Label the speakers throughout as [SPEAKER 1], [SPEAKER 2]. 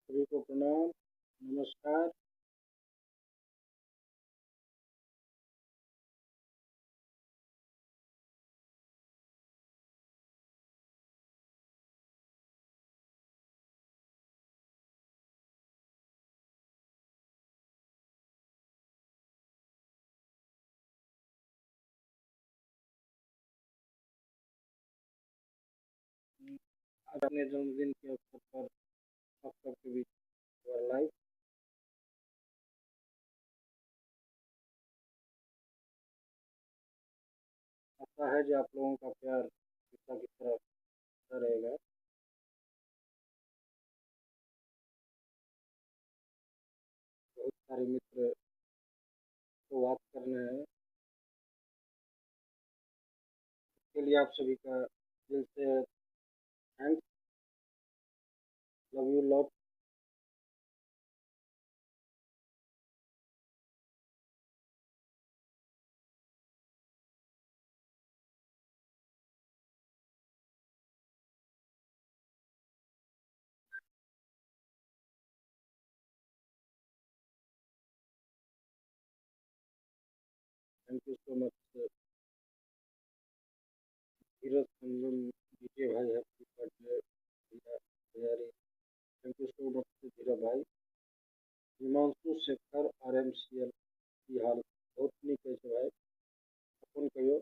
[SPEAKER 1] सभी को प्रणाम, नमस्कार। आज अपने जन्मदिन के अवसर पर आप सबके बीच लाइव। आशा है जो आप लोगों का प्यार पिता की तरफ अच्छा रहेगा। बहुत सारे मित्र को बात करने हैं, इसके लिए आप सभी का दिल से thanks. Love you lot. Thank you so much Dheeraj Sanjan DJ भाई, हैप्पी बर्थडे भैया तैयारी। थैंक यू सो मच धीरज भाई। हिमांशु शेखर RMCL की हाल बहुत नहीं कैसे भाई अपन कहो।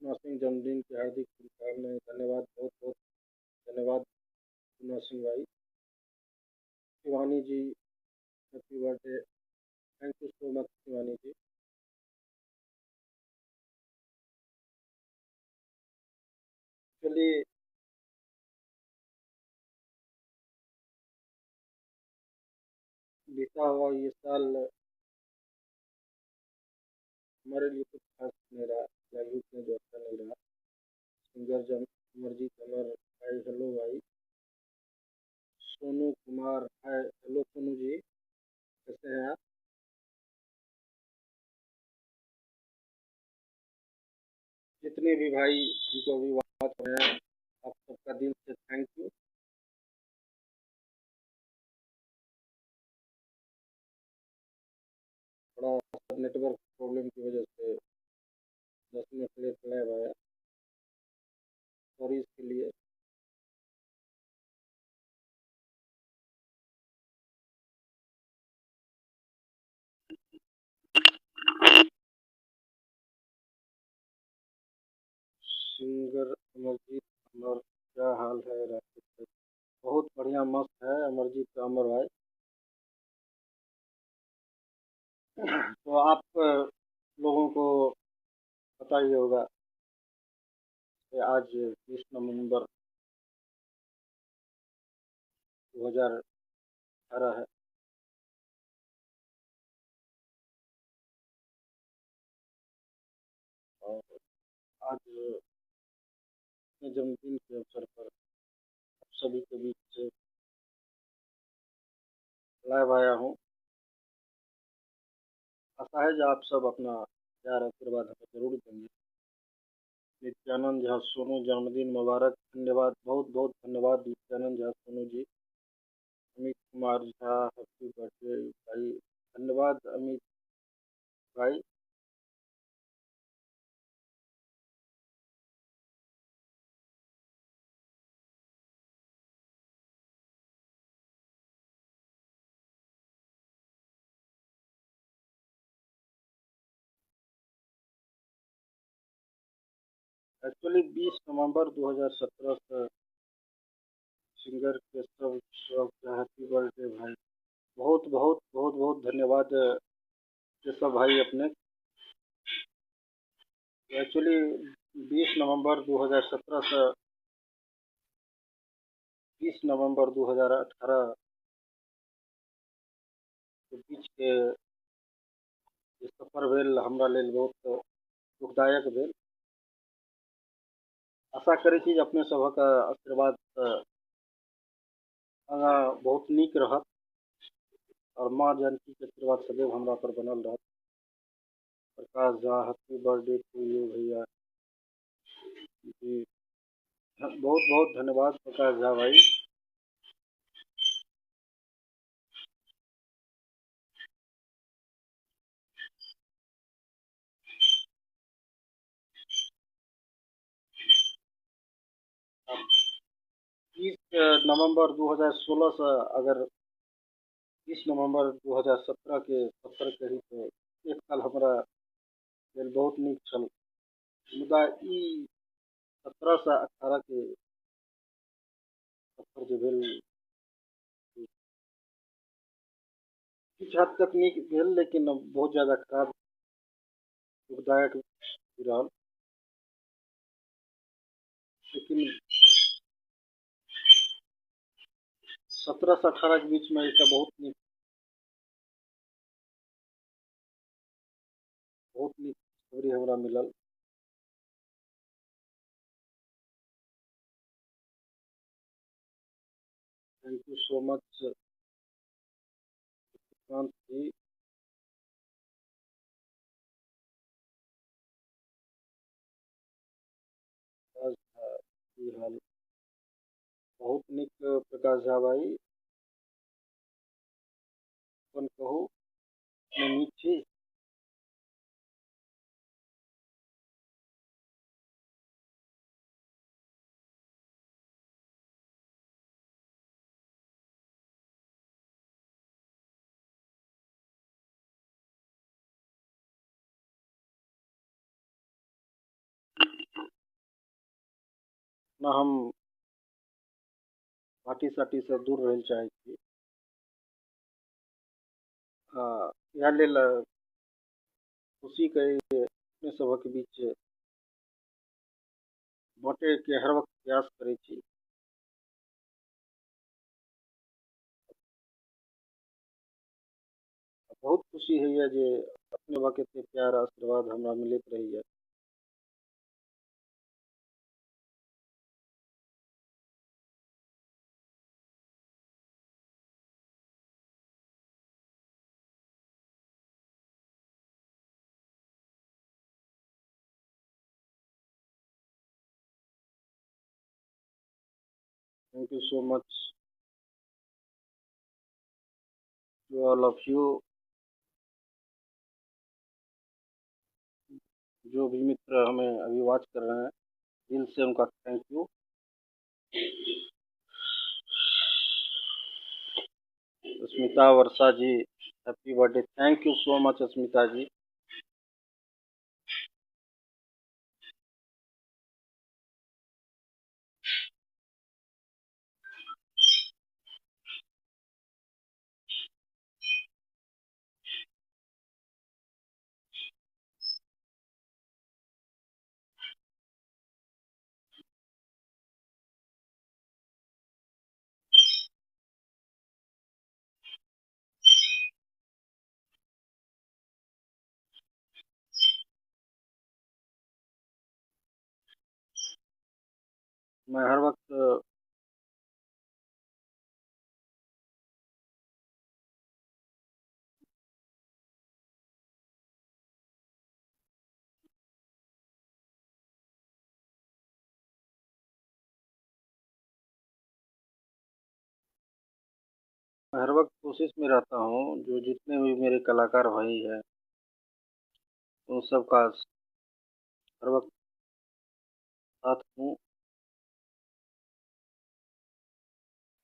[SPEAKER 1] नरसिंह जन्मदिन की हार्दिक शुभकामनाएं। धन्यवाद, बहुत बहुत धन्यवाद नरसिंह भाई। Shivani ji, happy birthday. Thank you so much Shivani ji. चलिए, बीता हुआ ये साल हमारे लिए कुछ खास नहीं रहा, लाइफ में जो अच्छा नहीं रहा। सिंगर जम अमरजीत अमर, हाय हेलो भाई। सोनू कुमार, हाय हेलो सोनू जी, कैसे हैं आप? जितने भी भाई हमको अभी बात कर रहे हैं, आप सबका दिल से थैंक यू। थोड़ा सा नेटवर्क प्रॉब्लम की वजह से 10 मिनट लेट लाइव आया, सॉरी इसके लिए। सिंगर अमरजीत अमर, क्या हाल है राकेश भाई? बहुत बढ़िया, मस्त है अमरजीत अमर भाई। तो आप लोगों को पता ही होगा कि आज 20 नवंबर 2018 है। और आज अपने जन्मदिन के अवसर पर आप सभी के बीच लाइव आया हूँ। आशा है जो आप सब अपना प्यार आशीर्वाद हमें जरूर देंगे। नित्यानंद झा सोनू, जन्मदिन मुबारक। धन्यवाद, बहुत बहुत धन्यवाद नित्यानंद झा सोनू जी। अमित कुमार झा, हैप्पी बर्थडे भाई। धन्यवाद अमित भाई। एक्चुअली 20 नवंबर 2017 से सिंगर के सब हैप्पी बर्थडे भाई। बहुत बहुत बहुत बहुत धन्यवाद केशव भाई अपने। एक्चुअली 20 नवंबर 2017 से 20 नवंबर 2018 के बीच के जे सफर भेल हमरा लेल बहुत दुखदायक भेल। आशा करै छी जे अपने सभक आशीर्वाद सँ आगाँ बहुत नीक रहत और माँ जानकी के आशीर्वाद सदैव हमरा पर बनल रहत। Prakash Jha, happy birthday to you भैया जी। बहुत बहुत धन्यवाद प्रकाश झा भाई। नवंबर 2016 से अगर 20 नवंबर 2017 के 70 कही तो एक साल हमरा लेल बहुत नीक छल। मुदा ई 17 से 18 के सफर जे भेल किछु हद तक नीक भेल, लेकिन बहुत ज्यादा खराब दुखदायक भी रहल। लेकिन 17 से 18 के बीच में एकटा बहुत नीक खबरी हमरा मिलल। Thank you so much Sushant ji. आज की हाल बहुत नीक प्रकाश झा भाई, अपन कहू, अपने नीक छी? ना हम पार्टी सार्टी से दूर रहै चाहै छी। इएह लेल खुशी के अपने सभक बीच बाँटे के हर वक्त प्रयास करै छी। बहुत खुशी होइए जे अपने बा एते प्यार आशीर्वाद हमरा मिलैत रहैए। Thank you so much to all of you. जो भी मित्र हमें अभी वॉच कर रहे हैं, दिल से उनका thank you. Smita Varsha ji, happy birthday. Thank you so much Smita ji. मैं हर वक्त कोशिश में रहता हूँ, जो जितने भी मेरे कलाकार भाई हैं उन सबका हर वक्त साथ हूँ।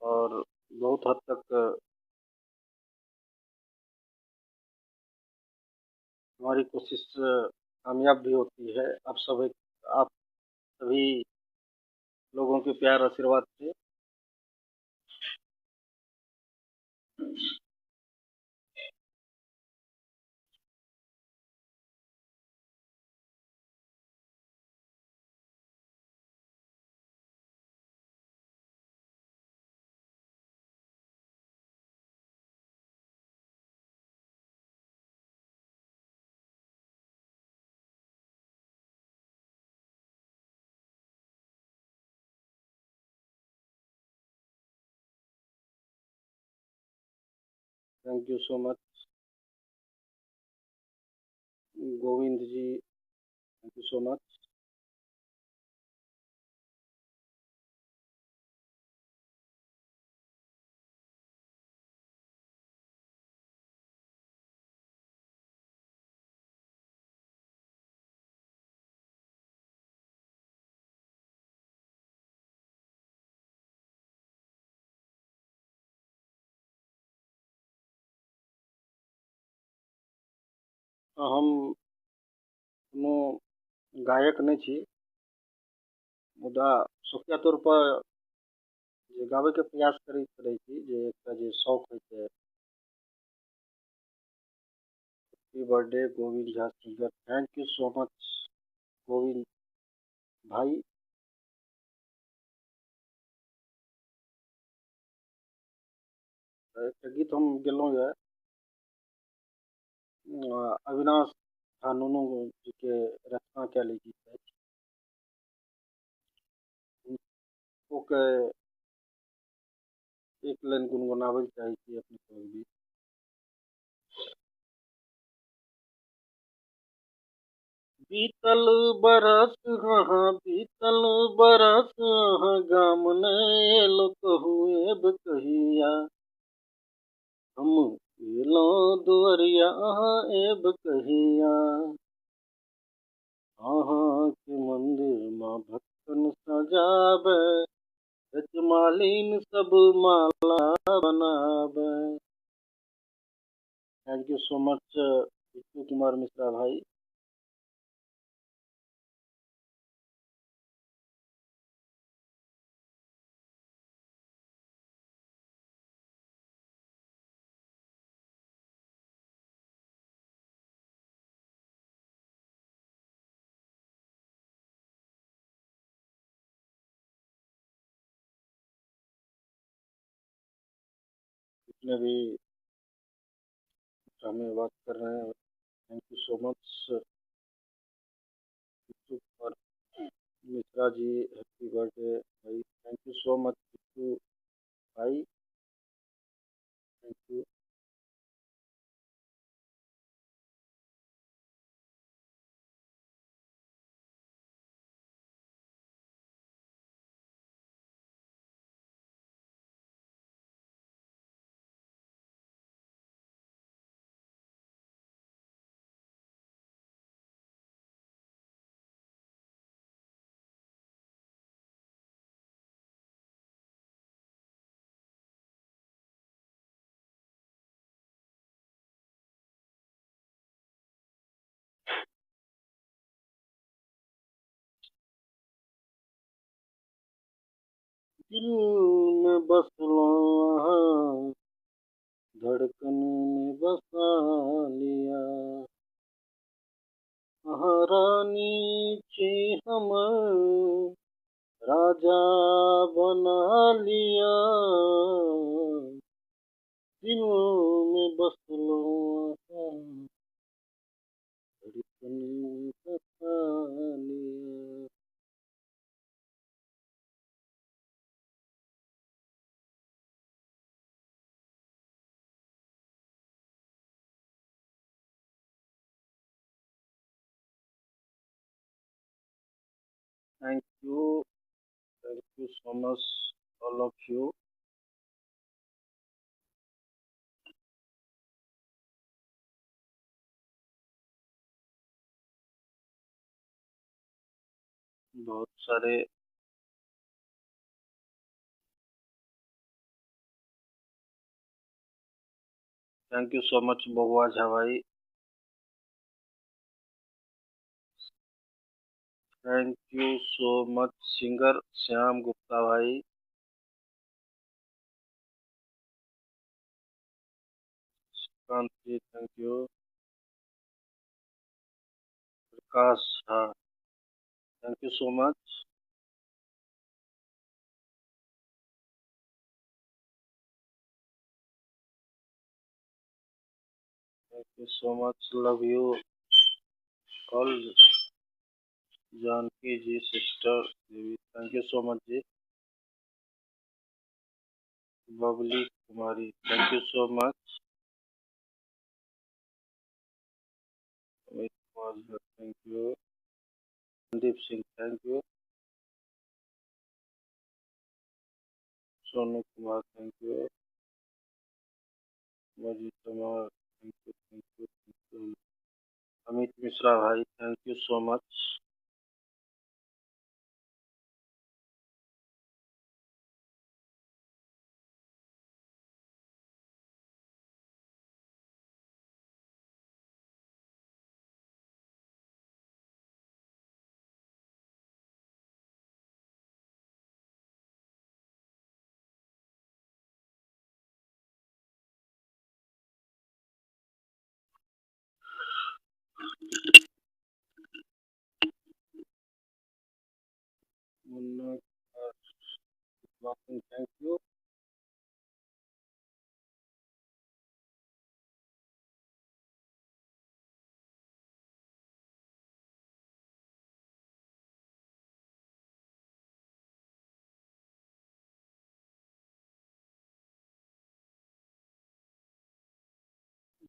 [SPEAKER 1] और बहुत हद तक हमारी कोशिश कामयाब भी होती है। आप सभी लोगों के प्यार आशीर्वाद से। Thank you so much Govind ji, thank you so much. हम कोनो गायक नहि छी, मुदा शौकिया तौर पर जे गाबैके प्रयास करैत रहै छी, जे एकटा जे शौक होइ छै। Happy birthday Govind Jha singer, thank you so much Govind भाई। एकटा गीत हम गेलहुँ यए, अविनाश झा नुनू जी के रचना कयल ई गीत अछि। ओके एक लाइन गुनगुनाबै चाहै छी अपने सब भी। बीतल बरस हाँ बीतल बरस गाम ने एलो कहू एब कहिया, हम एलौं दुअरिया अहाँ एब कहिया। अहाँ के मंदिर माँ भक्तन सजाबै, रजमालिन सब माला बनाबै। Thank you so much Vishnu Kumar Mishra भाई। जितने भी हमें बात कर रहे हैं, thank you so much Vishnu Kumar Mishra ji. Happy birthday भाई, thank you so much Vishnu भाई, थैंक यू। दिल में बसलो हाँ, धड़कन में बसा लिया, महारानी छी हम राजा बना लिया। दिल में बसलो हाँ, धड़कन में बसा लिया। Thank you so much all of you. बहुत सारे thank you so much Babua Jha भाई, thank you so much singer Shyam Gupta भाई, Kant ji thank you, Prakash Jha thank you so much, thank you so much, love you all. Janaki ji sister Devi thank you so much ji. Babli Kumari thank you so much, Amit Kumar thank you, Sandeep Singh thank you, Sonu Kumar thank you, Majeed Kumar thank you thank you, Amit Mishra भाई thank you so much. Thank you.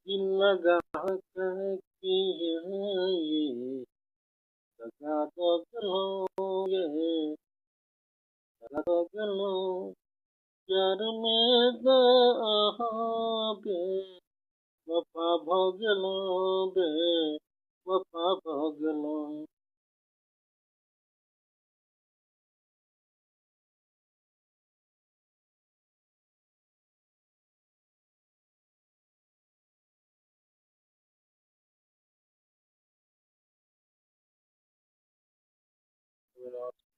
[SPEAKER 1] दिल लगा कर की ये लगा तो गलोगे, लगा तो गलो प्यार में दो बे वफा भोगलो बे वफा भोगलो।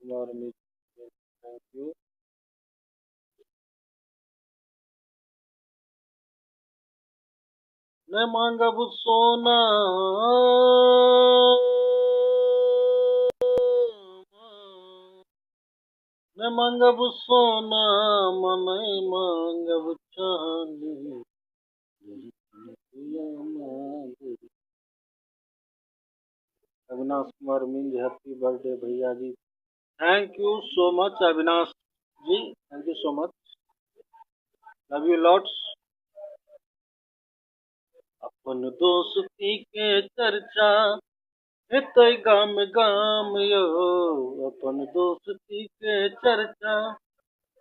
[SPEAKER 1] कुमार मित्र, थैंक यू। मैं मांगब सोना मैं मांगब सोना मैं मांगब चांदी यही दुनिया मांगे। अविनाश कुमार मिंज, हैप्पी बर्थडे भैया जी। Thank you so much Avinash ji, thank you so much, love you lots. अपन दोस्ती के चर्चा हेतै गाम गाम यो, अपन दोस्ती के चर्चा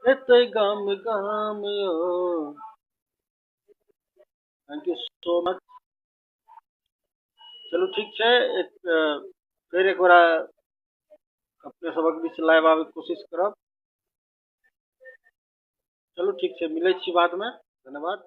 [SPEAKER 1] हेतै गाम गाम यो। Thank you so much. चलू ठीक है, फिर एक बार अपने सबक बीच लाइव आवे कोशिश करब। चलू ठीक है, मिले छी बाद में, धन्यवाद।